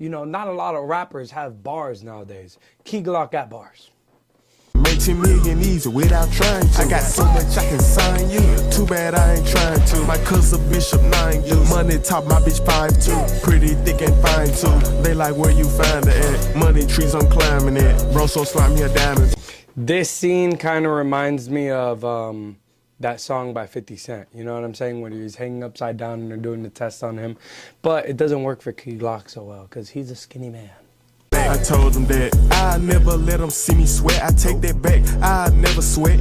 You know, not a lot of rappers have bars nowadays. Key Glock got bars. Make 10 million easy without trying to. I got so much I can sign you. Too bad I ain't trying to. My cousin Bishop 9 you. Money top, my bitch 5'2". Pretty thick and fine too. They like where you find it at. Money trees I'm climbing it. Bro so slimy a diamond. This scene kind of reminds me of that song by 50 Cent. You know what I'm saying? When he's hanging upside down and they're doing the test on him. But it doesn't work for Key Glock so well because he's a skinny man. I told him that I never let them see me sweat. I take that back. I never sweat.